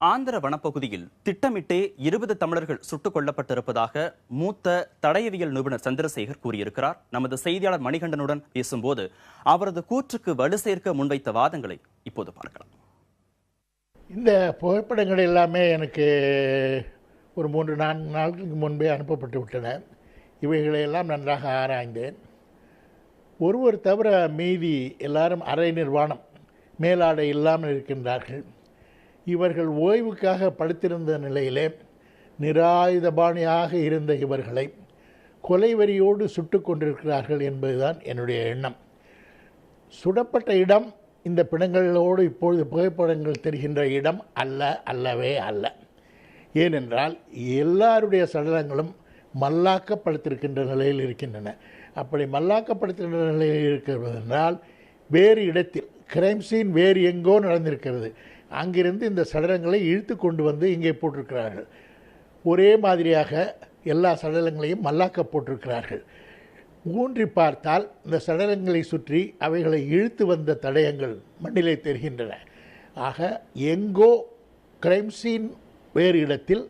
ஆந்திர வனப்பகுதியில் திட்டமிட்டே 20 தமிழர்கள் சுட்டுக் கொல்லப்பட்டிருப்பதாக மூத்த தடயவியல் நிபுணர் சந்திரசேகர் கூறியிருக்கிறார். நமது செய்தியாளர் மணிகண்டனுடன் பேசும்போது அவரது கூற்றுக்கு வலு சேர்க்க முன்வைத்த வாதங்களை இப்போது பார்க்கலாம். இந்த புகைப்படங்கள் எல்லாமே எனக்கு ஒரு 3-4 நாட்களுக்கு முன்பே அனுப்பப்பட்டு விட்டன. இவைகளையெல்லாம் நன்றாக ஆராய்ந்தேன். ஒருவர் தவிர மீதி எல்லாரும் அரை நிர்வாணம், மேலாடை இல்லாமல் இருக்கின்றார்கள். இவர்கள் ஓய்வுக்காக படுத்திருந்த நிலையிலே நிராயுதபாணியாக இருந்த இவர்களை கொலைவெறியோடு சுட்டு கொண்டிருக்கிறார்கள் என்பதுதான் என்னுடைய எண்ணம். சுடப்பட்ட இடம் இந்த பிணங்களோடு இப்பொழுது புகைப்படங்கள் தெரிகின்ற இடம் அல்லவே அல்ல. ஏனென்றால் எல்லாருடைய சடலங்களும் மல்லாக்கப்படுத்திருக்கின்ற நிலையில் இருக்கின்றன. அப்படி மல்லாக்கப்படுத்துகின்ற நிலையில் இருக்கிறது என்றால் வேறு இடத்தில் கிரைம் சீன் வேறு எங்கோ நடந்திருக்கிறது. அங்கிருந்து இந்த சடலங்களை இழுத்து கொண்டு வந்து இங்கே போட்டிருக்கிறார்கள். ஒரே மாதிரியாக எல்லா சடலங்களையும் மல்லாக்க போட்டிருக்கிறார்கள். ஊன்றி பார்த்தால் இந்த சடலங்களை சுற்றி அவைகளை இழுத்து வந்த தடயங்கள் மண்ணிலே தெரிகின்றன. ஆக எங்கோ கிரைம் சீன் வேறு இடத்தில்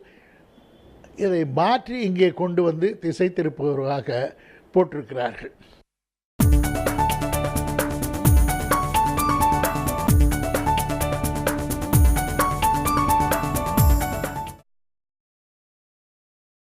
இதை மாற்றி இங்கே கொண்டு வந்து திசை திருப்புவதாக போட்டிருக்கிறார்கள்.